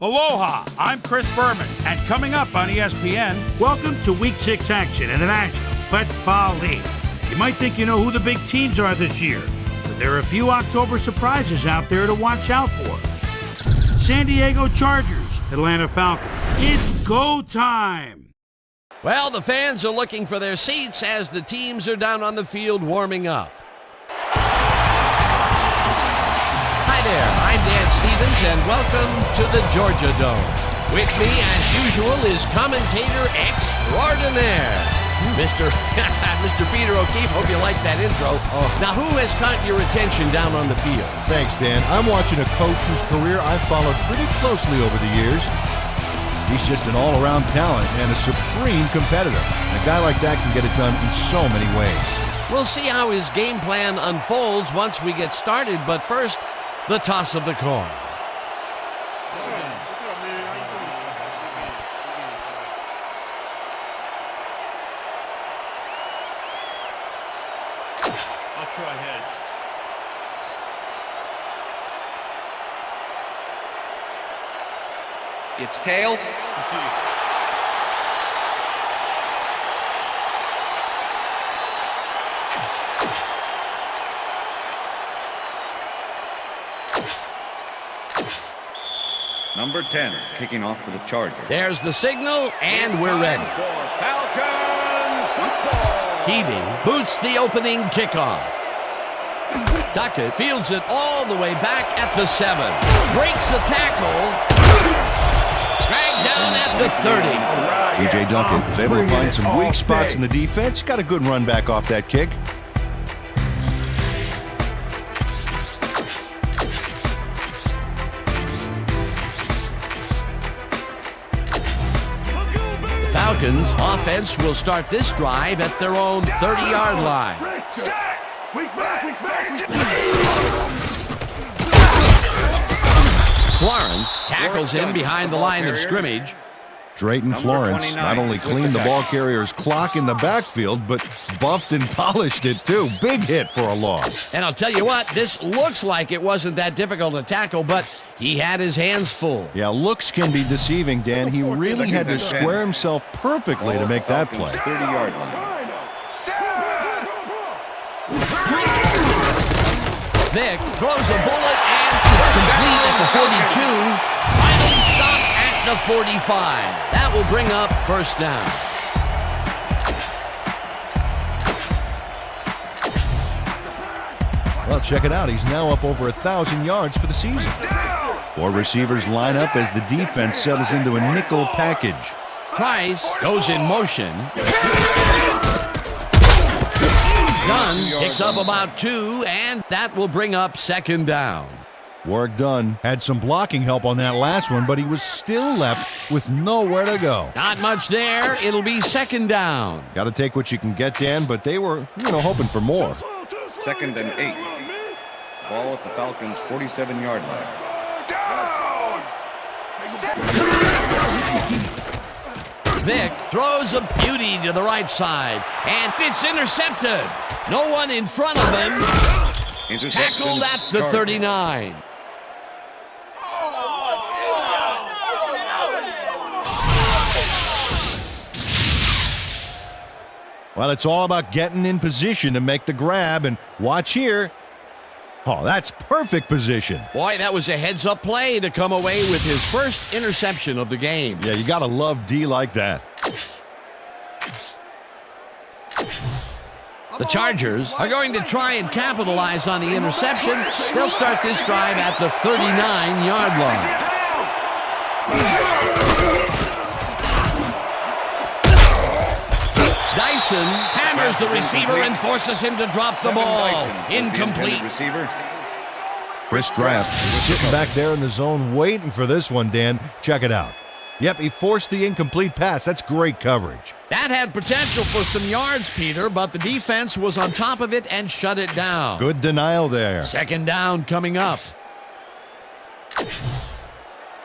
Aloha, I'm Chris Berman, and coming up on ESPN, welcome to Week 6 action in the National Football League. You might think you know who the big teams are this year, but there are a few October surprises out there to watch out for. San Diego Chargers, Atlanta Falcons. It's go time! Well, the fans are looking for their seats as the teams are down on the field warming up. Hi there, I'm Dan Stevens, and welcome to the Georgia Dome. With me, as usual, is commentator extraordinaire, Mr. Peter O'Keefe. Hope you like that intro. Now, who has caught your attention down on the field? Thanks, Dan. I'm watching a coach whose career I've followed pretty closely over the years. He's just an all-around talent and a supreme competitor. A guy like that can get it done in so many ways. We'll see how his game plan unfolds once we get started, but first, the toss of the coin. I'll try heads. It's tails. Number 10, kicking off for the Chargers. There's the signal, and we're ready. For Falcon football. Keating boots the opening kickoff. Duckett fields it all the way back at the 7. Breaks a tackle. Dragged down at the 30. T.J. Duckett was able to find some weak spots in the defense. Got a good run back off that kick. Falcons offense will start this drive at their own 30-yard line. Florence tackles him behind the line of scrimmage. Drayton Florence not only cleaned the ball carrier's clock in the backfield, but buffed and polished it too. Big hit for a loss. And I'll tell you what, this looks like it wasn't that difficult to tackle, but he had his hands full. Yeah, looks can be deceiving, Dan. He really had to square himself perfectly to make that play. 30-yard line. Vick throws a bullet, and it's complete at the 42. Finally stopped at the 45. That will bring up first down. Well, check it out. He's now up over 1,000 yards for the season. 4 receivers line up as the defense settles into a nickel package. Price goes in motion. Dunn picks up about 2, and that will bring up second down. Work done. Had some blocking help on that last one, but he was still left with nowhere to go. Not much there. It'll be second down. Got to take what you can get, Dan, but they were, hoping for more. 2nd and 8. Ball at the Falcons' 47-yard line. Vick throws a beauty to the right side, and it's intercepted. No one in front of him. Tackled at the 39. Well, it's all about getting in position to make the grab, and watch here. Oh, that's perfect position. Boy, that was a heads-up play to come away with his first interception of the game. Yeah, you got to love D like that. The Chargers are going to try and capitalize on the interception. They'll start this drive at the 39-yard line. Dyson hammers the receiver and forces him to drop the ball. Incomplete. Chris Draft is sitting back there in the zone waiting for this one, Dan. Check it out. Yep, he forced the incomplete pass. That's great coverage. That had potential for some yards, Peter, but the defense was on top of it and shut it down. Good denial there. Second down coming up.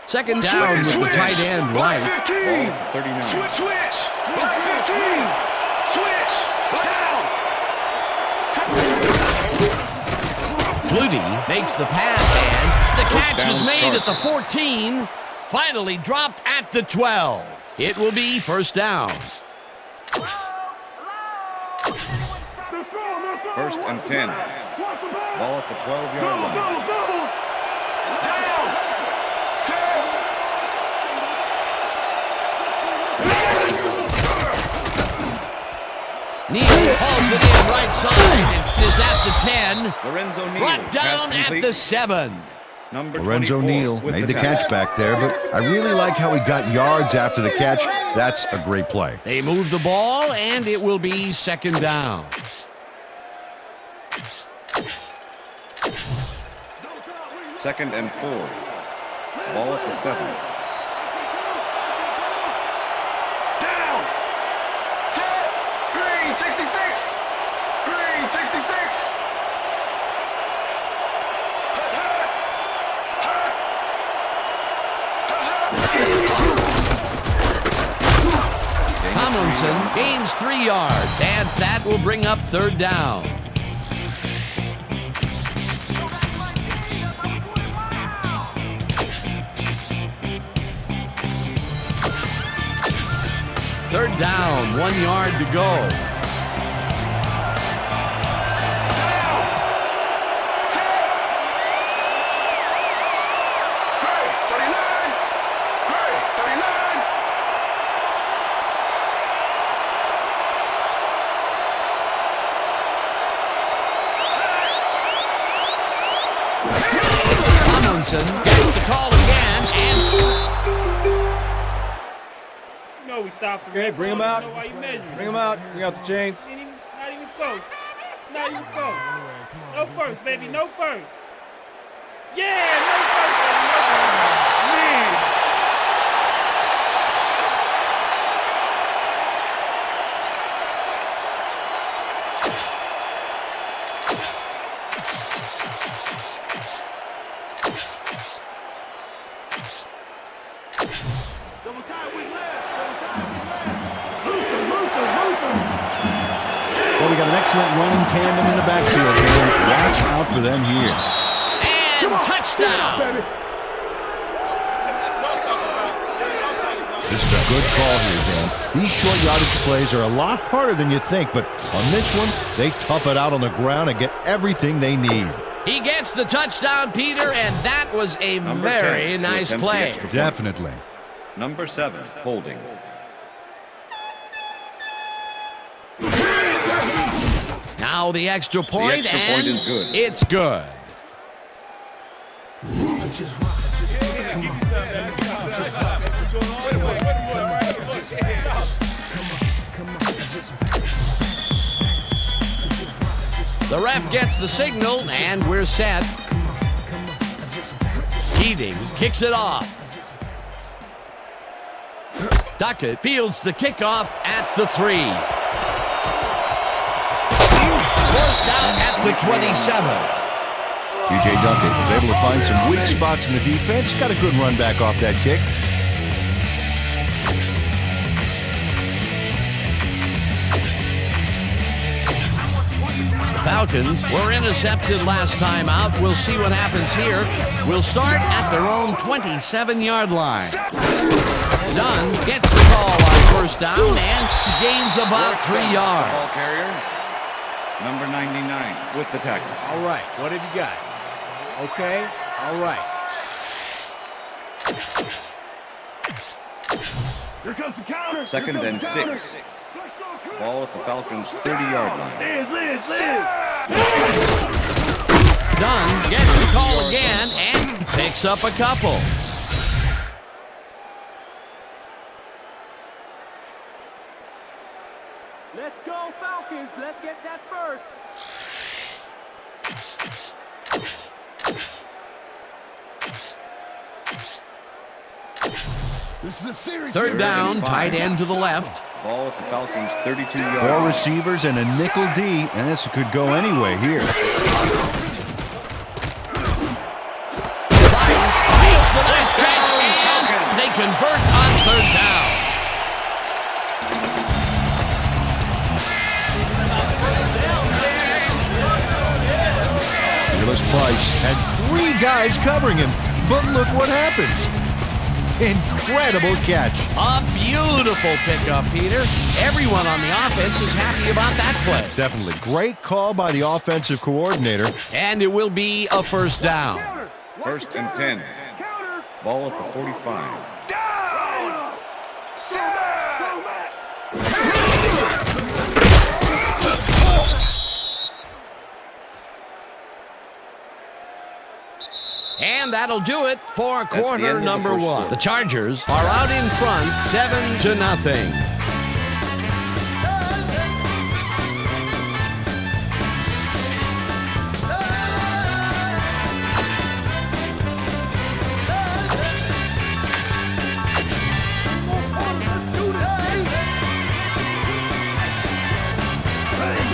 Second down with the tight end right. Ball at the 39. Switch. Black 15. Switch. Down. Flutie makes the pass, and the catch is made at the 14. Finally dropped at the 12. It will be first down. First and 10. Ball at the 12-yard line. Neal hauls it in right side and is at the 10. Lorenzo Neal. Brought down at the 7. Lorenzo Neal made the catch back there, but I really like how he got yards after the catch. That's a great play. They move the ball, and it will be second down. Second and 4. Ball at the 7. Down. Set. Green 66. Green 66. Tomlinson gains 3 yards, and that will bring up third down. Third down, 1 yard to go. Tomlinson gets the call again, and we stopped him. Okay, bring him out. Bring him out. Bring out the chains. Not even close. Not even close. No first, baby. No first. Yeah, no first, baby. No first. Man. Well, we got an excellent running tandem in the backfield here. Watch out for them here. And touchdown! This is a good call here, Dan. These short yardage plays are a lot harder than you think, but on this one, they tough it out on the ground and get everything they need. He gets the touchdown, Peter, and that was a very nice play. Definitely. Number 7, holding. Now the extra point, The extra point is good. It's good. The ref gets the signal, and we're set. Keating kicks it off. Duckett fields the kickoff at the 3. Forced out at the 27. T.J. Duckett was able to find some weak spots in the defense. Got a good run back off that kick. Falcons were intercepted last time out. We'll see what happens here. We'll start at their own 27-yard line. Dunn gets the call on first down and gains about 3 yards. Ball carrier, number 99, with the tackle. All right, what have you got? Okay, all right. Here comes the counter. Second and 6. Ball at the Falcons' 30-yard line. Dunn gets the call again and picks up a couple. Let's go, Falcons. Let's get that first. Third down, tight end to the left. Ball at the Falcons' 32-yard Four line. receivers and a nickel D, and this could go anyway here. Rice makes the nice catch, and they convert on third down. Willis Price had 3 guys covering him, but look what happens. Incredible catch. A beautiful pickup, Peter. Everyone on the offense is happy about that play. Definitely. Great call by the offensive coordinator. And it will be a first down. 1st and 10. Ball at the 45. Down! And that'll do it for the end quarter of the number first 1. quarter. The Chargers are out in front, 7-0.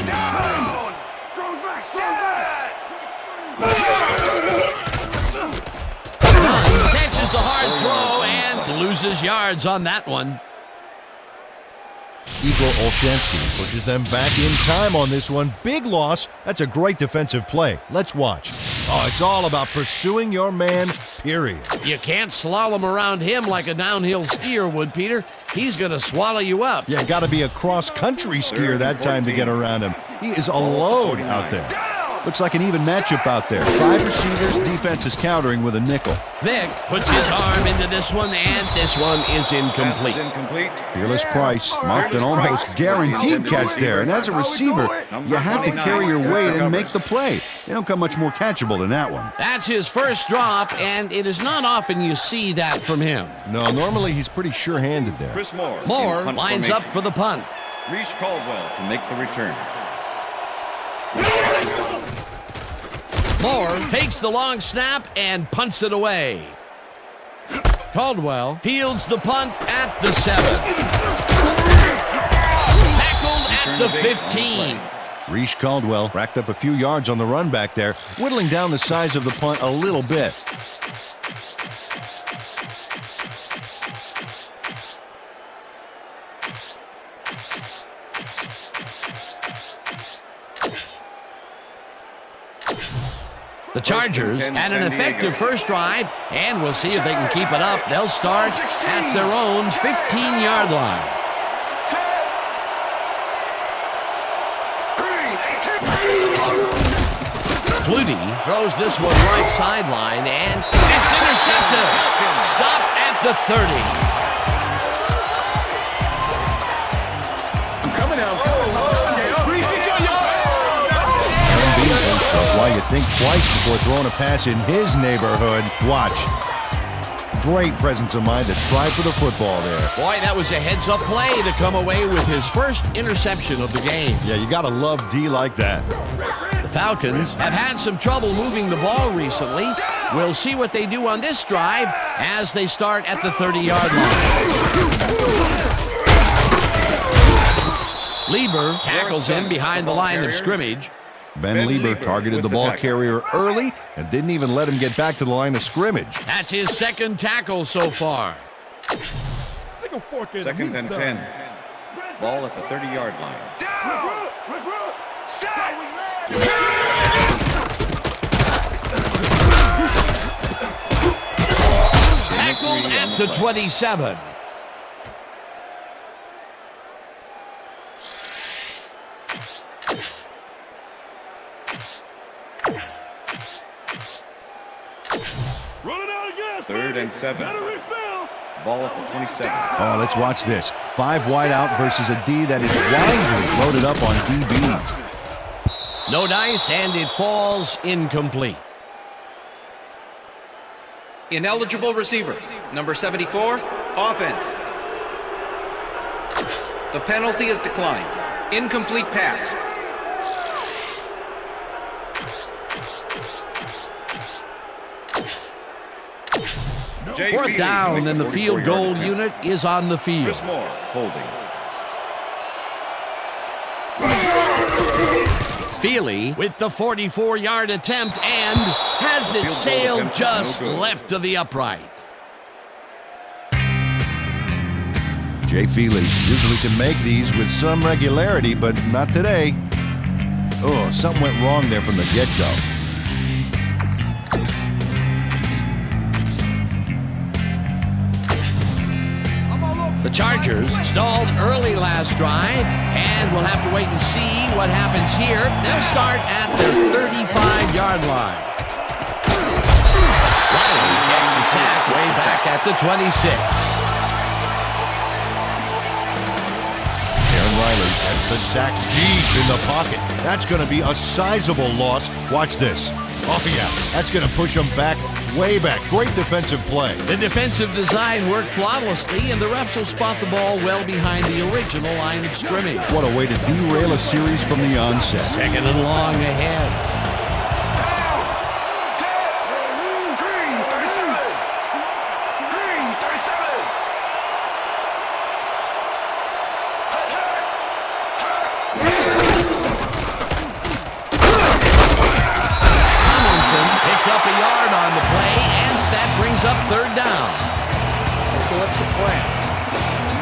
Down! Throws back, Dunn catches the hard throw and loses yards on that one. Igor Olshansky pushes them back in time on this one. Big loss. That's a great defensive play. Let's watch. Oh, it's all about pursuing your man, period. You can't slalom around him like a downhill skier would, Peter. He's going to swallow you up. Yeah, got to be a cross-country skier that time to get around him. He is a load out there. Looks like an even matchup out there. 5 receivers, defense is countering with a nickel. Vic puts his arm into this one, and this one is Pass incomplete. is incomplete. Fearless Price mouthed an almost guaranteed catch there. And as a receiver, you have to carry your weight and make the play. They don't come much more catchable than that one. That's his first drop, and it is not often you see that from him. No, normally he's pretty sure-handed there. Chris Moore. Moore in punt lines up formation. for the punt. Reese Caldwell to make the return. Moore takes the long snap and punts it away. Caldwell fields the punt at the 7. Tackled at the 15. Reese Caldwell racked up a few yards on the run back there, whittling down the size of the punt a little bit. The Chargers had an effective first drive, and we'll see if they can keep it up. They'll start at their own 15-yard line. Flutie throws this one right sideline, and it's intercepted. Stopped at the 30. Coming out. That's why you think twice before throwing a pass in his neighborhood. Watch. Great presence of mind to try for the football there. Boy, that was a heads-up play to come away with his first interception of the game. Yeah, you gotta love D like that. The Falcons have had some trouble moving the ball recently. We'll see what they do on this drive as they start at the 30-yard line. Lieber tackles him behind the line of scrimmage. Ben Lieber targeted the ball carrier early and didn't even let him get back to the line of scrimmage. That's his second tackle so far. 2nd and 10. Ball at the 30-yard line. Tackled at the 27. Running out of gas. 3rd and 7. Ball at the 27. Oh, let's watch this. 5 wide out versus a D that is wisely loaded up on DBs. No dice, and it falls incomplete. Ineligible receiver, number 74, offense. The penalty is declined. Incomplete pass. Fourth down, and the field goal unit is on the field. Chris Moore holding. Feely with the 44-yard attempt and has it sailed just left of the upright. Jay Feely usually can make these with some regularity, but not today. Oh, something went wrong there from the get-go. Chargers stalled early last drive, and we'll have to wait and see what happens here. They'll start at their 35-yard line. Riley gets the sack way back at the 26. Riley gets the sack deep in the pocket. That's going to be a sizable loss. Watch this. Oh, yeah. That's going to push him back, way back. Great defensive play. The defensive design worked flawlessly, and the refs will spot the ball well behind the original line of scrimmage. What a way to derail a series from the onset. Second and long ahead. Up a yard on the play, and that brings up third down. So what's the plan?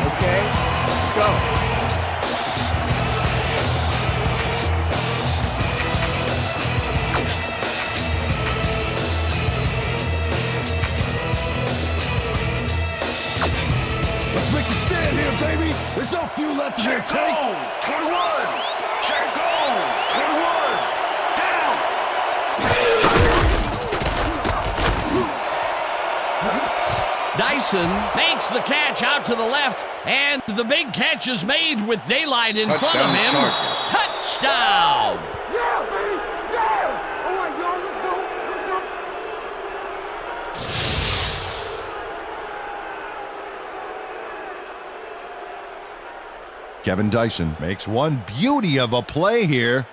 Okay, let's go. Let's make the stand here, baby. There's no fuel left in your tank. 21. Check goal. 21. Down. Dyson makes the catch out to the left, and the big catch is made with daylight in front of him. Chargers. Touchdown! Yeah, baby. Yeah. All right, y'all. Let's go. Kevin Dyson makes one beauty of a play here.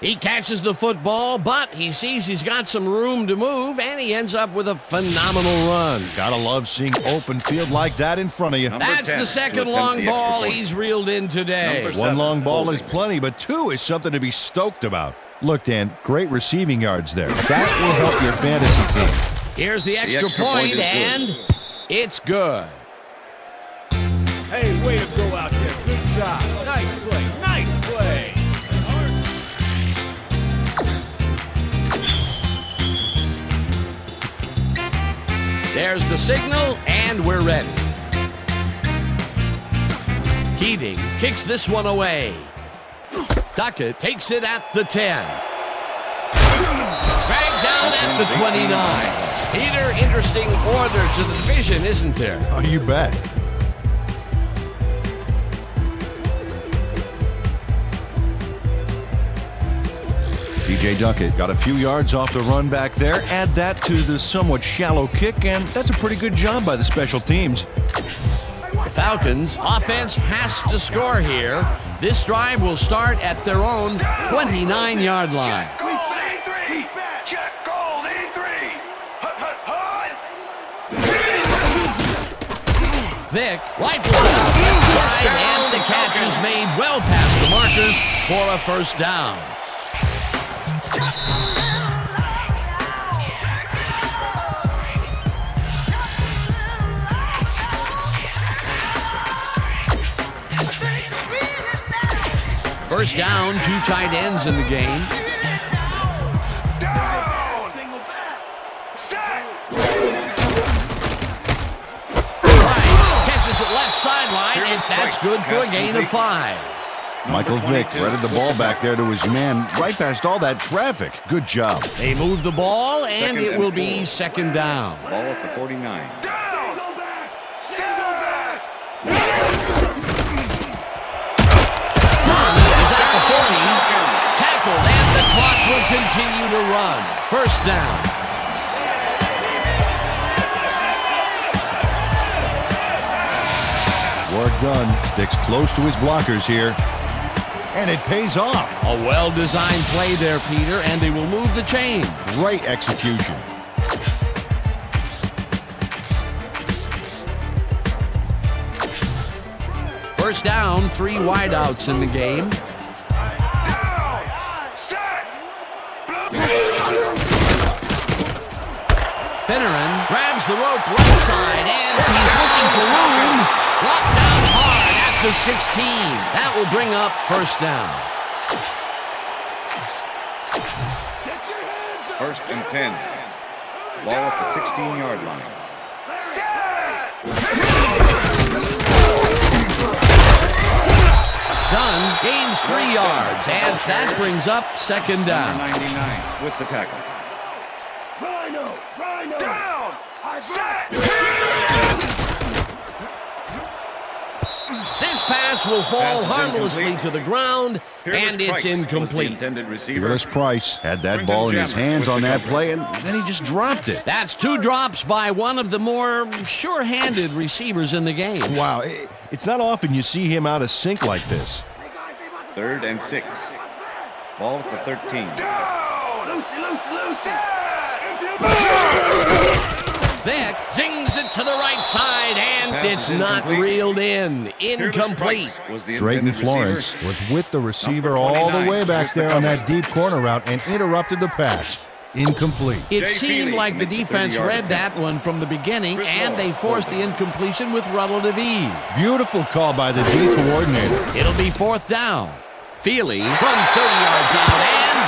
He catches the football, but he sees he's got some room to move, and he ends up with a phenomenal run. Gotta love seeing open field like that in front of you. That's the second long ball he's reeled in today. One long ball is plenty, but two is something to be stoked about. Look, Dan, great receiving yards there. That will help your fantasy team. Here's the extra point, and it's good. Hey, way to go out there. Good job. Nice play. Nice play. There's the signal, and we're ready. Keating kicks this one away. Duckett takes it at the 10. Dragged down at the 29. Peter, interesting order to the division, isn't there? Oh, you bet. T.J. Duckett got a few yards off the run back there. Add that to the somewhat shallow kick, and that's a pretty good job by the special teams. The Falcons' offense has to score here. This drive will start at their own 29-yard line. Check goal. 83. Vick rifles it out left side, and the catch is made well past the markers for a first down. First down, two tight ends in the game. Rice catches it left sideline, and that's good for a gain of 5. Michael Vick threaded the ball back there to his man right past all that traffic. Good job. They move the ball, and it will be second down. Ball at the 49. Is at the 40, tackled, and the clock will continue to run. First down. Work done. Sticks close to his blockers here. And it pays off. A well-designed play there, Peter, and they will move the chain. Great execution. First down, 3 wideouts in the game. Finneran grabs the rope right side, and he's looking for room. Blocked down hard at the 16. That will bring up first down. First and 10. Ball at the 16-yard line. done, gains 3 yards, and that brings up second down. Number 99 with the tackle. Down! This pass will fall Pass is harmlessly incomplete. to the ground, Fearless and it's Price was the incomplete. intended receiver. Fearless Price had that Brendan ball in his Jammer hands with on the that coverage. play, and then he just dropped it. That's 2 drops by one of the more sure-handed receivers in the game. Wow, it's not often you see him out of sync like this. 3rd and 6. Ball at the 13. Vick zings it to the right side, and Pass it's is not incomplete. reeled in. Fearless Incomplete. Price was the Drayton intended Florence receiver. was with the receiver Number all the 29 way back with the there on cover. that deep corner route and interrupted the pass. Incomplete. It Jay seemed Feely like the makes the defense 30-yard read attempt. that one from the beginning, Chris and Moore they forced the holding. incompletion with relative ease. Beautiful call by the D coordinator. It'll be 4th down. Feely from 30 yards out and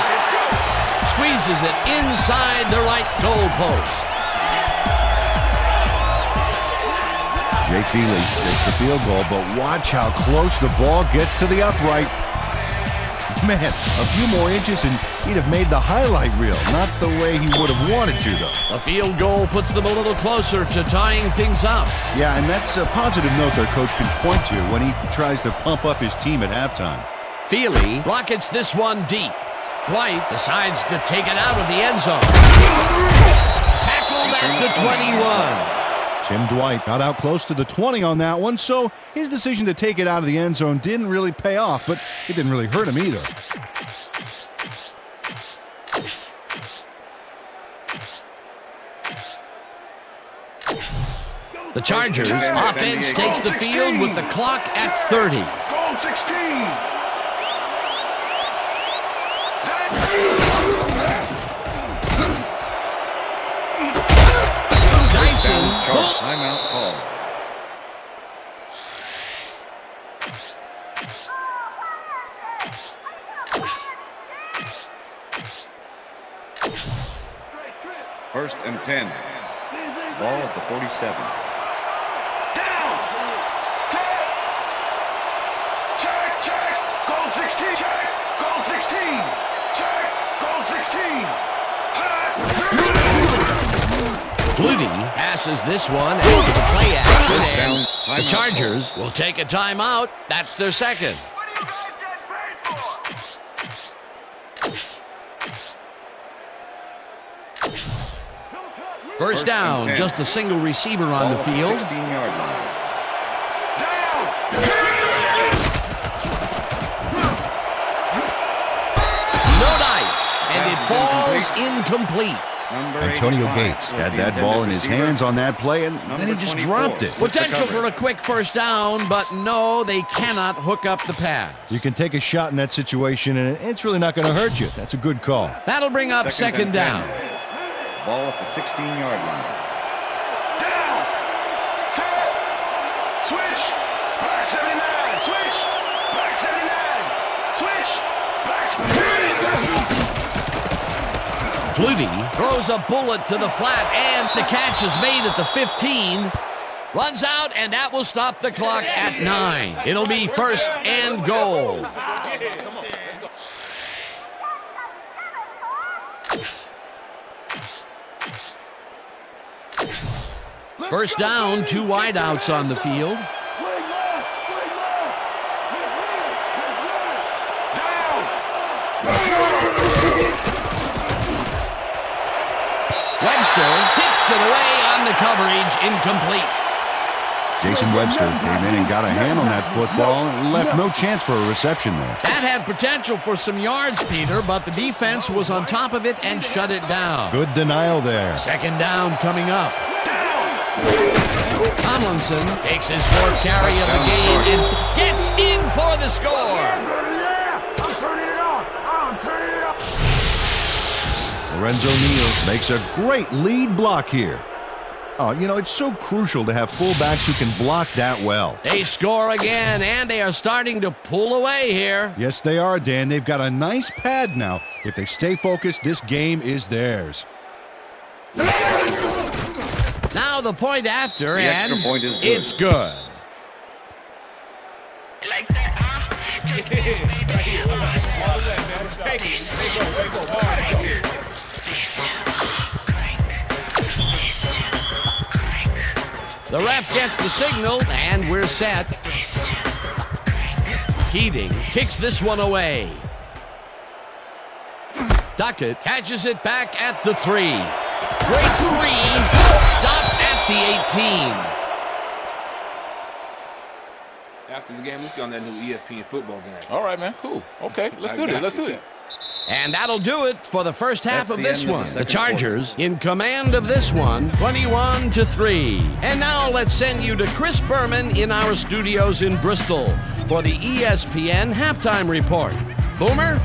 squeezes it inside the right goal post. Jay Feely takes the field goal, but watch how close the ball gets to the upright. Man, a few more inches and he'd have made the highlight reel. Not the way he would have wanted to, though. A field goal puts them a little closer to tying things up. Yeah, and that's a positive note their coach can point to when he tries to pump up his team at halftime. Feely rockets this one deep. Dwight decides to take it out of the end zone. Tackled at the 21. Tim Dwight got out close to the 20 on that one, so his decision to take it out of the end zone didn't really pay off, but it didn't really hurt him either. The Chargers offense takes the field with the clock at 30. Goal 16! Dyson Charles, timeout call. First and 10. Ball at the 47. Down! Set! Check! Check! Goal 16! Check! Goal 16! Check! Goal 16! Flutie passes this one after the play action, First and down, the timeout Chargers will take a timeout. That's their second. First down, and 10. just a single receiver on Ball the at field. 16-yard line. No dice, and it Pass is falls incomplete. Number Antonio 85 Gates was had the that ball in intended his receiver. hands on that play, and then he Number just 24 dropped it. with the Potential for coverage. a quick first down, but no, they cannot hook up the pass. You can take a shot in that situation, and it's really not going to hurt you. That's a good call. That'll bring up second and down. 10. Ball at the 16-yard line. Down! Set! Switch! Back 79! Switch! Back 79! Switch! Back 79! Flutie throws a bullet to the flat, and the catch is made at the 15. Runs out, and that will stop the clock at 9. It'll be first and goal. First down, 2 wideouts on the field. Webster tips it away on the coverage, incomplete. Jason Webster came in and got a hand on that football and left no chance for a reception there. That had potential for some yards, Peter, but the defense was on top of it and shut it down. Good denial there. Second down coming up. Tomlinson takes his 4th carry of the game and gets in for the score. Lorenzo Neal makes a great lead block here. Oh, you know, it's so crucial to have fullbacks who can block that well. They score again, and they are starting to pull away here. Yes, they are, Dan. They've got a nice pad now. If they stay focused, this game is theirs. Now the point after, The and extra point is good. it's good. Right here. All the way, man. Take it. There you go. All right, go. The ref gets the signal, and we're set. Keating kicks this one away. Duckett catches it back at the 3. Great 3. Stopped at the 18. After the game, let's go on that new ESPN football game. All right, man. Cool. Okay, let's do this. Let's do it. And that'll do it for the first half That's of the this end of one. the The second Chargers in command of this one, 21-3. And now let's send you to Chris Berman in our studios in Bristol for the ESPN halftime report. Boomer?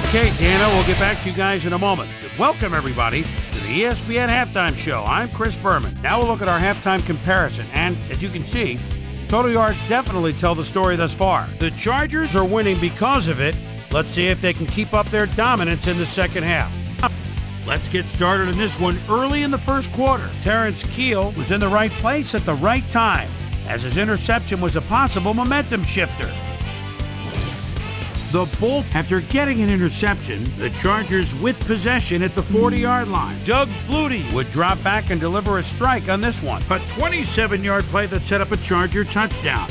Okay, Dana, we'll get back to you guys in a moment. But welcome, everybody, to the ESPN Halftime Show. I'm Chris Berman. Now we'll look at our halftime comparison. And as you can see, total yards definitely tell the story thus far. The Chargers are winning because of it. Let's see if they can keep up their dominance in the second half. Let's get started in this one early in the first quarter. Terrence Keel was in the right place at the right time, as his interception was a possible momentum shifter. The Bolt, after getting an interception, the Chargers with possession at the 40-yard line. Doug Flutie would drop back and deliver a strike on this one. A 27-yard play that set up a Charger touchdown.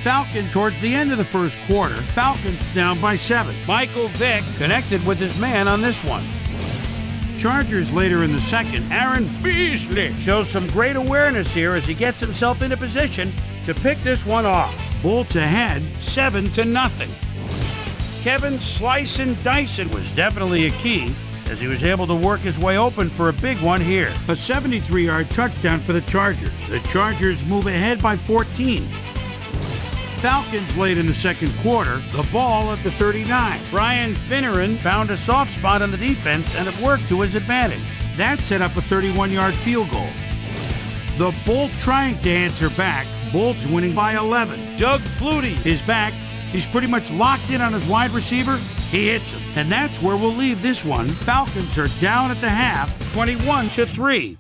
Falcon towards the end of the first quarter. Falcons down by 7. Michael Vick connected with his man on this one. Chargers later in the second. Aaron Beasley shows some great awareness here as he gets himself into position to pick this one off. Bolts ahead, 7-0. Kevin Slice and Dyson was definitely a key as he was able to work his way open for a big one here. A 73-yard touchdown for the Chargers. The Chargers move ahead by 14. Falcons late in the second quarter, the ball at the 39. Brian Finneran found a soft spot on the defense and it worked to his advantage. That set up a 31-yard field goal. The Bolt trying to answer back. Bolts winning by 11. Doug Flutie is back. He's pretty much locked in on his wide receiver. He hits him. And that's where we'll leave this one. Falcons are down at the half, 21-3.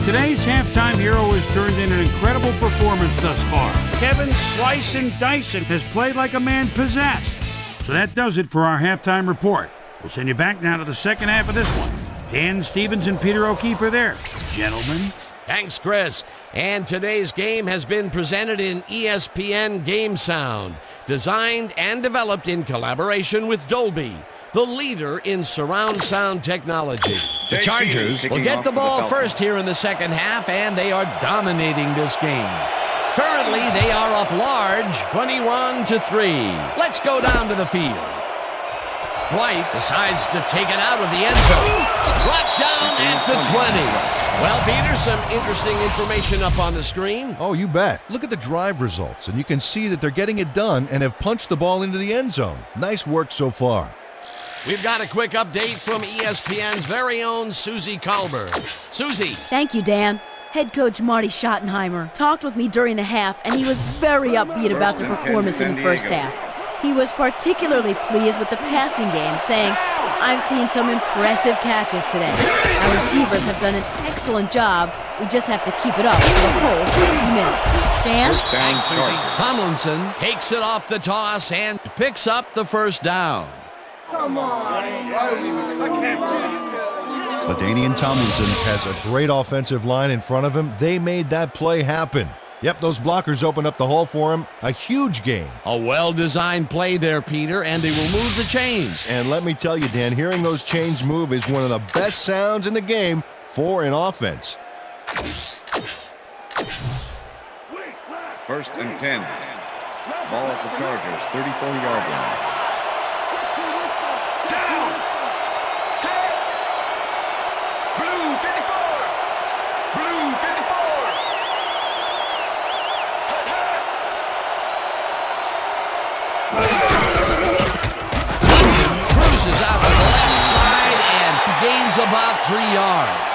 Today's halftime hero has turned in an incredible performance thus far. Kevin Slice and Dyson has played like a man possessed. So that does it for our halftime report. We'll send you back now to the second half of this one. Dan Stevens and Peter O'Keefe are there. Gentlemen. Thanks, Chris. And today's game has been presented in ESPN Game Sound, designed and developed in collaboration with Dolby, the leader in surround sound technology. The Chargers will get the ball first here in the second half, and they are dominating this game. Currently, they are up large, 21-3. Let's go down to the field. White decides to take it out of the end zone. Brought down at the 20. Well, Peter, some interesting information up on the screen. Oh, you bet. Look at the drive results, and you can see that they're getting it done and have punched the ball into the end zone. Nice work so far. We've got a quick update from ESPN's very own Susie Colbert. Susie. Thank you, Dan. Head coach Marty Schottenheimer talked with me during the half, and he was very upbeat about the performance in the first half. He was particularly pleased with the passing game, saying, "I've seen some impressive catches today. Our receivers have done an excellent job. We just have to keep it up for the whole 60 minutes." Dan? Thanks, Susie. Tomlinson takes it off the toss and picks up the first down. LaDainian Tomlinson has a great offensive line in front of him. They made that play happen. Yep, those blockers opened up the hole for him. A huge gain. A well-designed play there, Peter, and they will move the chains. And let me tell you, Dan, hearing those chains move is one of the best sounds in the game for an offense. First and 10. Ball at the Chargers, 34-yard line. Cruises out to the left side and gains about 3 yards.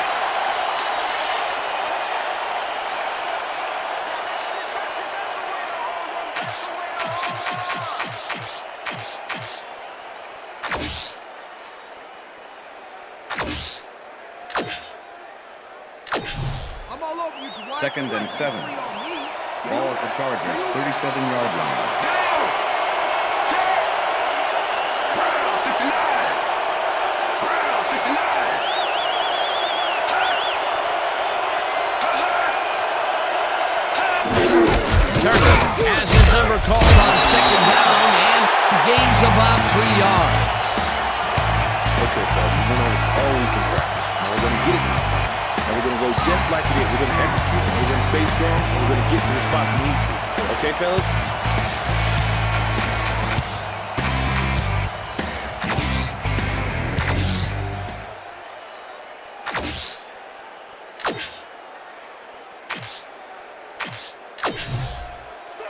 2nd and 7. Ball at the Chargers, 37-yard line. Down! Set! Brown, 69! Brown, 69! Turner has his number called on 2nd down and gains about 3 yards. Okay, fellas, we went on this all week in practice. Now we're going to get it this time. And we're going to go just like it is. We're going to execute, and we're going to stay strong, and we're going to get to the spot we need to. Okay, fellas?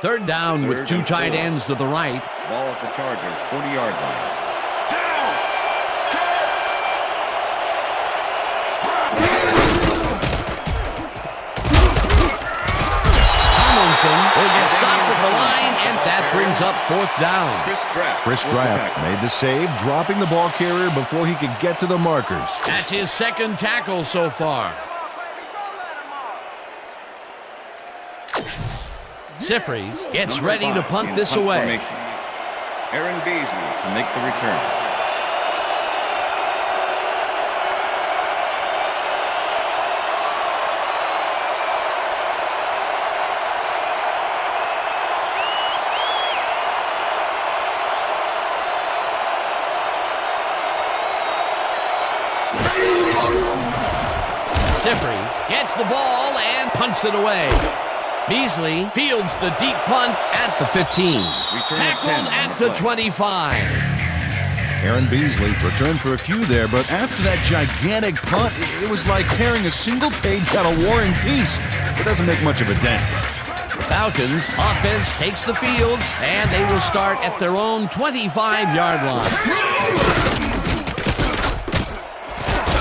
Third down with 2 tight ends to the right. Ball at the Chargers, 40-yard line. Down! Set! Tomlinson will get stopped at the line, and that brings up 4th down. Chris Draft made the save, dropping the ball carrier before he could get to the markers. That's his 2nd tackle so far. Sifries gets ready to punt this away. Aaron Beasley to make the return. Sifries gets the ball and punts it away. Beasley fields the deep punt at the 15. Tackled at the 25. Aaron Beasley returned for a few there, but after that gigantic punt, it was like tearing a single page out of War and Peace. It doesn't make much of a dent. Falcons offense takes the field, and they will start at their own 25-yard line.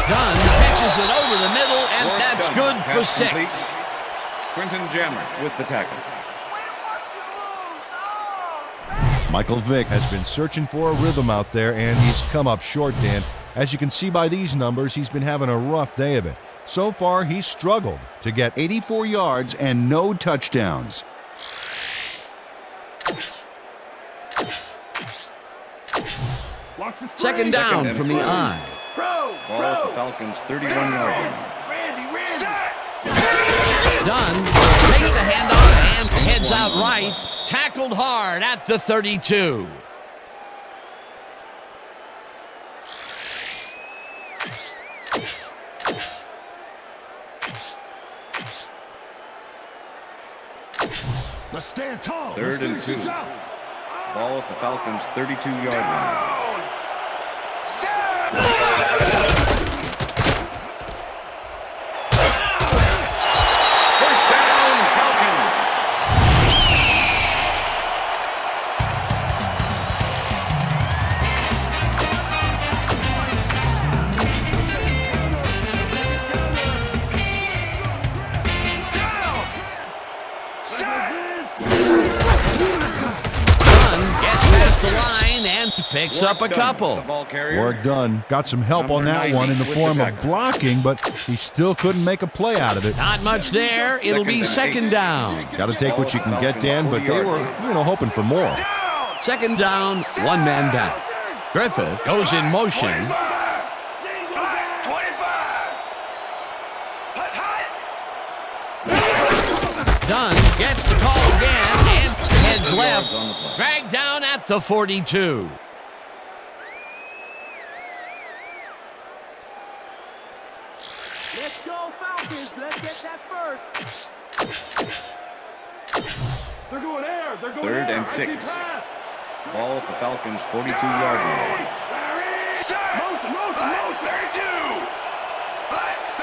Dunn catches it over the middle, and that's good for 6. Quentin Jammer with the tackle. Michael Vick has been searching for a rhythm out there, and he's come up short, Dan. As you can see by these numbers, he's been having a rough day of it. So far, he's struggled to get 84 yards and no touchdowns. Second down from the eye. Ball at the Falcons' 31-yard line. Dunn takes the handoff and heads out right. Tackled hard at the 32. Let's stand tall. 3rd and 2. Ball at the Falcons' 32-yard line. Picks up a couple. Work done. Got some help on that one in the form of blocking, but he still couldn't make a play out of it. Not much there. It'll be second down. Got to take what you can get, Dan, but they were, hoping for more. Second down, one man down. Griffith goes in motion. Dunn gets the call again and heads left. Dragged down at the 42. Let's go, Falcons. Let's get that first. They're going air. They're going 3rd air. and 6. Ball at the Falcons' 42-yard line. Motion. 32.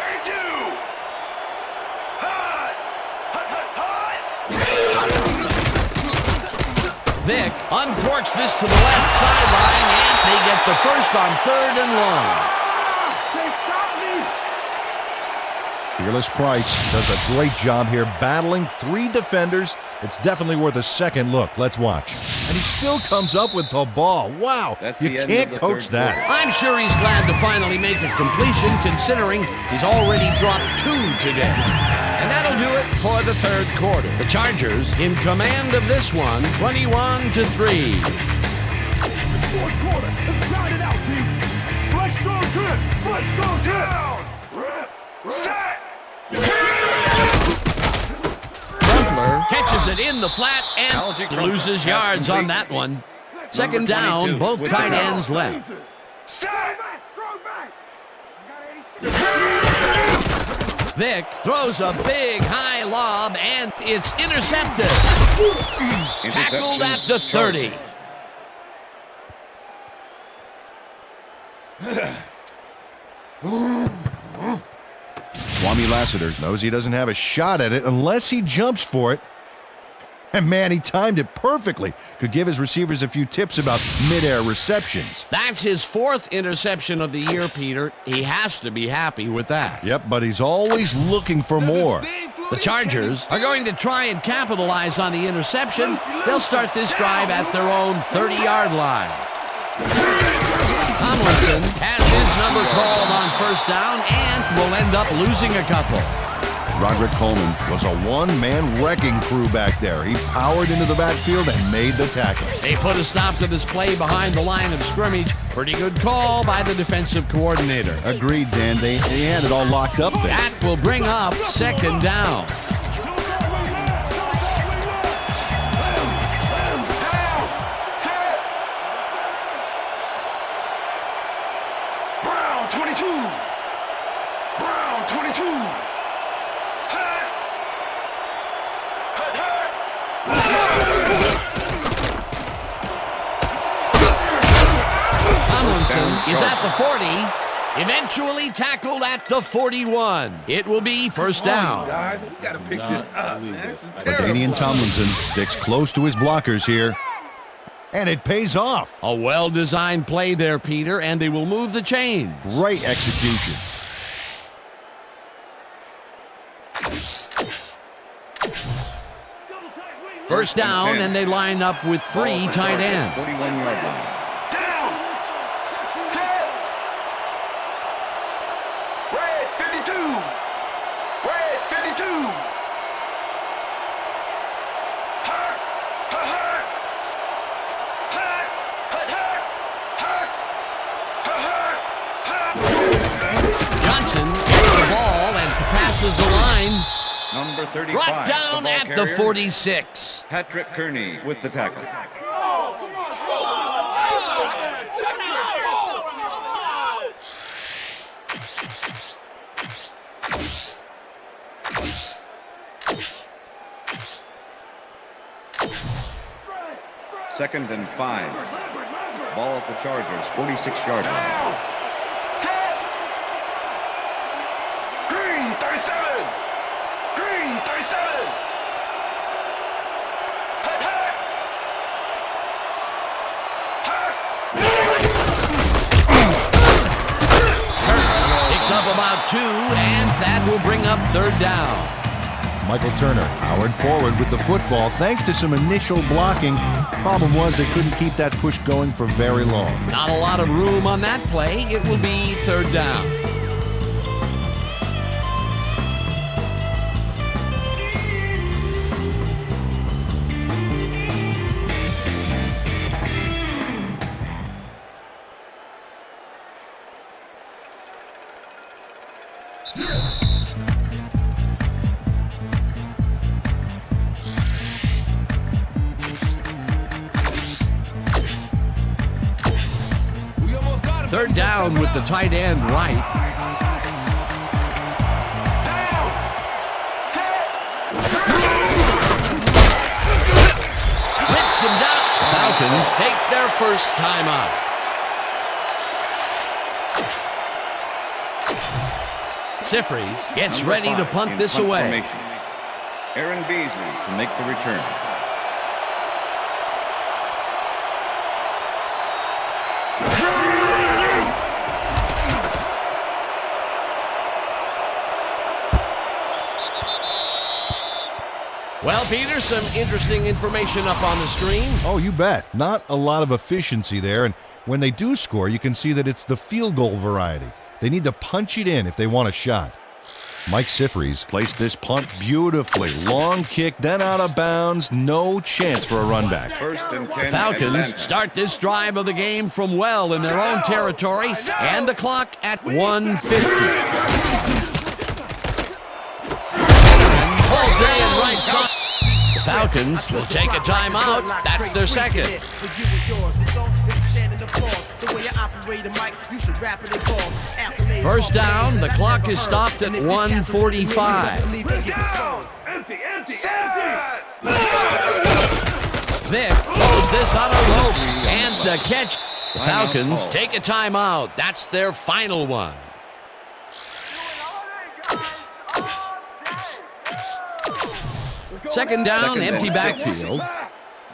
32. Vick uncorks this to the left sideline, and they get the first on 3rd and long. Fearless Price does a great job here battling 3 defenders. It's definitely worth a second look. Let's watch. And he still comes up with the ball. Wow, you can't coach that. I'm sure he's glad to finally make a completion, considering he's already dropped 2 today. And that'll do it for the third quarter. The Chargers in command of this one, 21-3. Fourth quarter. Let's grind it out, team. Let's go good. Let's go down. Set. Crumpler catches it in the flat and loses yards on that one. Second down, both tight ends left. Vic throws a big high lob and it's intercepted. Tackled at the 30. Kwame Lassiter knows he doesn't have a shot at it unless he jumps for it. And man, he timed it perfectly. Could give his receivers a few tips about mid-air receptions. That's his fourth interception of the year, Peter. He has to be happy with that. Yep, but he's always looking for more. The Chargers are going to try and capitalize on the interception. They'll start this drive at their own 30-yard line. Tomlinson has his number called on first down and will end up losing a couple. Roderick Coleman was a one-man wrecking crew back there. He powered into the backfield and made the tackle. They put a stop to this play behind the line of scrimmage. Pretty good call by the defensive coordinator. Agreed, Dan. They had it all locked up there. That will bring up second down. Brown 22. Brown 22. Tomlinson is at the 40, eventually tackled at the 41. It will be first down. Guys, we got to pick this up, man. This is Danian Tomlinson sticks close to his blockers here. And it pays off. A well-designed play there, Peter, and they will move the chains. Great execution. First down, and they line up with three tight ends. 41-yard line. down. Set. Red 52. Red 52. Hut. Hut. Hut. Hut. Hut. Hut. Johnson gets the ball and passes the line. Number 35. Brought down at the 46. Patrick Kearney with the tackle. Second and 5. Ball at the Chargers, 46-yard line. Set. Green 37. Green 37. Hut. Hut. Hut. Picks up about 2, and that will bring up third down. Michael Turner powered forward with the football thanks to some initial blocking. Problem was they couldn't keep that push going for very long. Not a lot of room on that play. It will be third down. Third down with the tight end right. Whips him down. Falcons take their first time out. Sifries gets ready to punt this away. Formation. Aaron Beasley to make the return. Well, Peter, some interesting information up on the screen. Oh, you bet. Not a lot of efficiency there, and when they do score, you can see that it's the field goal variety. They need to punch it in if they want a shot. Mike Sifries placed this punt beautifully. Long kick, then out of bounds. No chance for a run back. First and 10. Falcons start this drive of the game from well in their own territory, and the clock at 1:50. Pulls it in right side. The Falcons will take a timeout. That's their second. First down, the clock is stopped at 1:45. Vic throws this on a rope, and the catch. The Falcons take a timeout. That's their final one. Second down, empty backfield.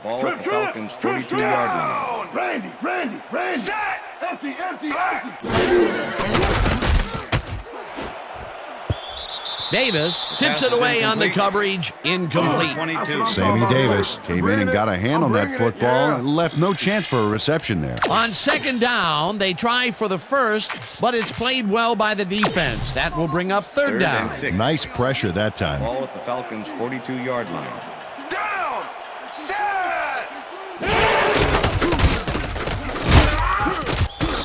Ball at the Falcons' 42-yard line. Randy! Empty! Davis tips it away on the coverage, incomplete. Sammy Davis came in and got a hand on that football and left no chance for a reception there. On second down, they try for the first, but it's played well by the defense. That will bring up third down. Nice pressure that time. Ball at the Falcons' 42-yard line.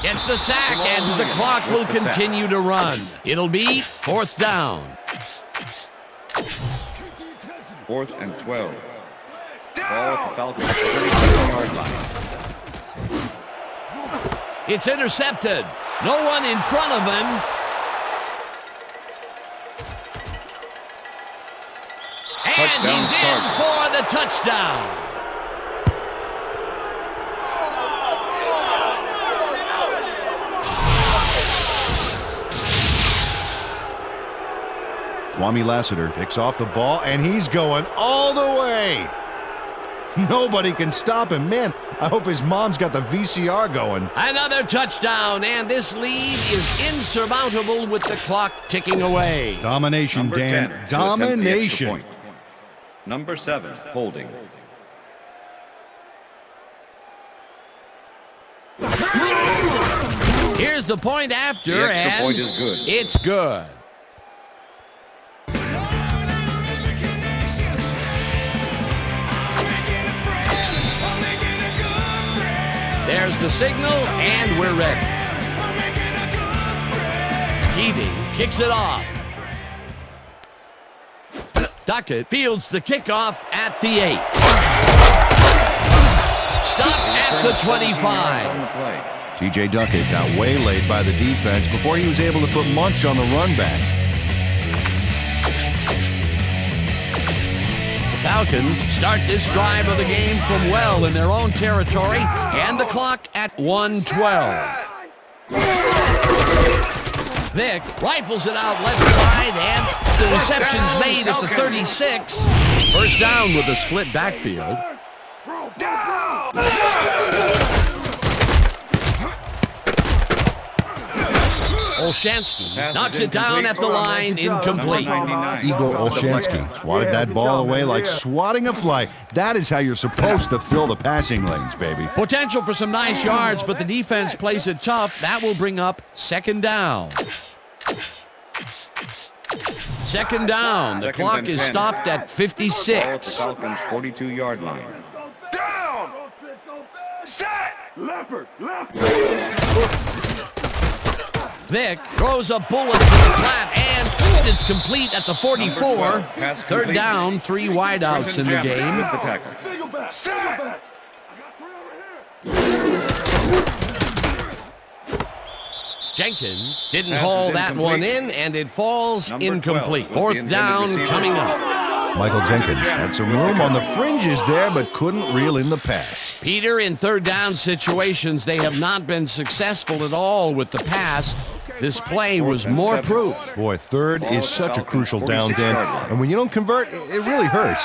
Gets the sack, and the clock will continue to run. It'll be fourth down. 4th and 12. Ball at the Falcons' 37-yard line. It's intercepted. No one in front of him. And he's in for the touchdown. Kwame Lassiter picks off the ball, and he's going all the way. Nobody can stop him. Man, I hope his mom's got the VCR going. Another touchdown, and this lead is insurmountable with the clock ticking away. Domination, Number Dan. 10 Domination. Number 7, holding. Here's the point after, The extra and point is good. It's good. There's the signal, and we're ready. Keating kicks it off. Duckett fields the kickoff at the 8. Stop at the 25. TJ Duckett got waylaid by the defense before he was able to put Munch on the run back. Falcons start this drive of the game from well in their own territory, and the clock at 1:12. Vic rifles it out left side, and the reception's made at the 36. First down with a split backfield. Olshansky knocks it down at the line, incomplete. Igor Olshansky swatted that ball away like swatting a fly. That is how you're supposed to fill the passing lanes, baby. Potential for some nice yards, but the defense plays it tough. That will bring up second down. Second down. The clock is stopped at 56. Ball at the Falcons' 42-yard line. Down! Set! Leopard! Vic throws a bullet to the flat, and it's complete at the 44. Third down, 3 wideouts in the game. With the tackle. Jenkins didn't haul that one in, and it falls incomplete. Fourth down coming up. Michael Jenkins had some room on the fringes there, but couldn't reel in the pass. Peter, in third down situations, they have not been successful at all with the pass. This play was more proof. Boy, third is such a crucial down, Dan. And when you don't convert, it really hurts.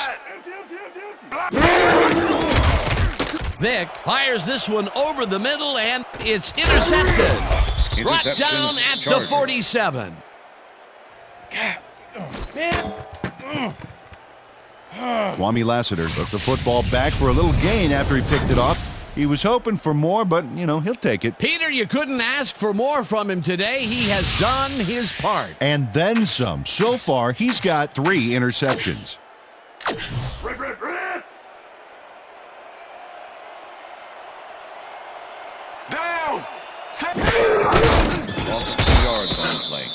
Vic fires this one over the middle, and it's intercepted. Brought down at the 47. Kwame Lassiter took the football back for a little gain after he picked it off. He was hoping for more, but, he'll take it. Peter, you couldn't ask for more from him today. He has done his part. And then some. So far, he's got 3 interceptions. Down! Loss of 2 yards on the play.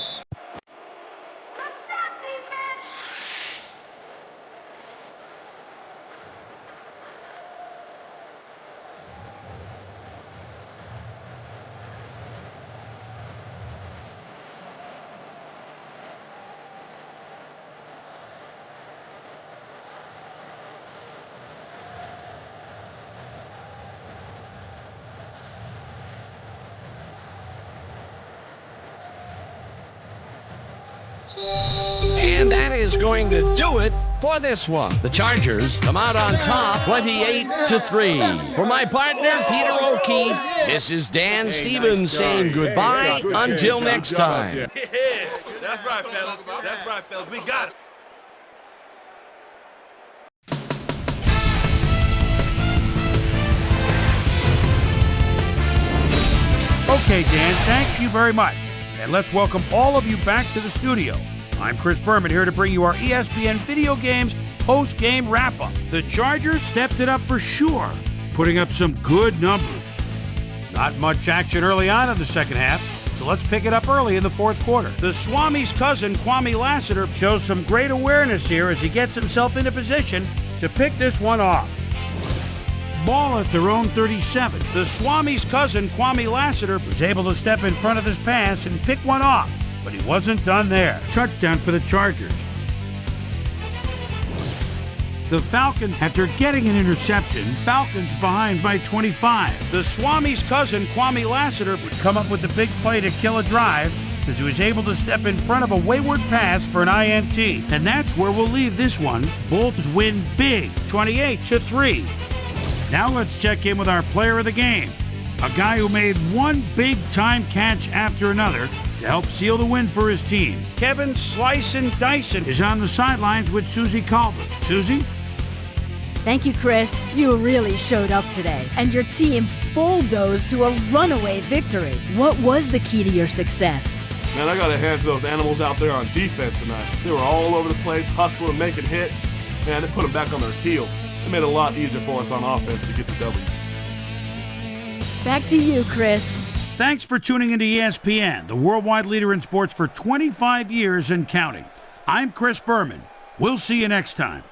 And that is going to do it for this one. The Chargers come out on top 28-3. For my partner, Peter O'Keefe, this is Dan Stevens saying goodbye until next time. Yeah, that's right, fellas. That's right, fellas. We got it. Okay, Dan, thank you very much. And let's welcome all of you back to the studio. I'm Chris Berman here to bring you our ESPN Video Games post-game wrap-up. The Chargers stepped it up for sure, putting up some good numbers. Not much action early on in the second half, so let's pick it up early in the fourth quarter. The Swami's cousin, Kwame Lassiter, shows some great awareness here as he gets himself into position to pick this one off. Ball at their own 37. The Swami's cousin, Kwame Lassiter, was able to step in front of his pass and pick one off, but he wasn't done there. Touchdown for the Chargers. The Falcons, after getting an interception, Falcons behind by 25. The Swami's cousin, Kwame Lassiter, would come up with the big play to kill a drive as he was able to step in front of a wayward pass for an INT. And that's where we'll leave this one. Bulls win big, 28-3. Now let's check in with our player of the game, a guy who made one big-time catch after another to help seal the win for his team. Kevin Slice and Dyson is on the sidelines with Susie Calvert. Susie? Thank you, Chris. You really showed up today, and your team bulldozed to a runaway victory. What was the key to your success? Man, I got to hand to those animals out there on defense tonight. They were all over the place, hustling, making hits. Man, they put them back on their heels. It made it a lot easier for us on offense to get the W. Back to you, Chris. Thanks for tuning into ESPN, the worldwide leader in sports for 25 years and counting. I'm Chris Berman. We'll see you next time.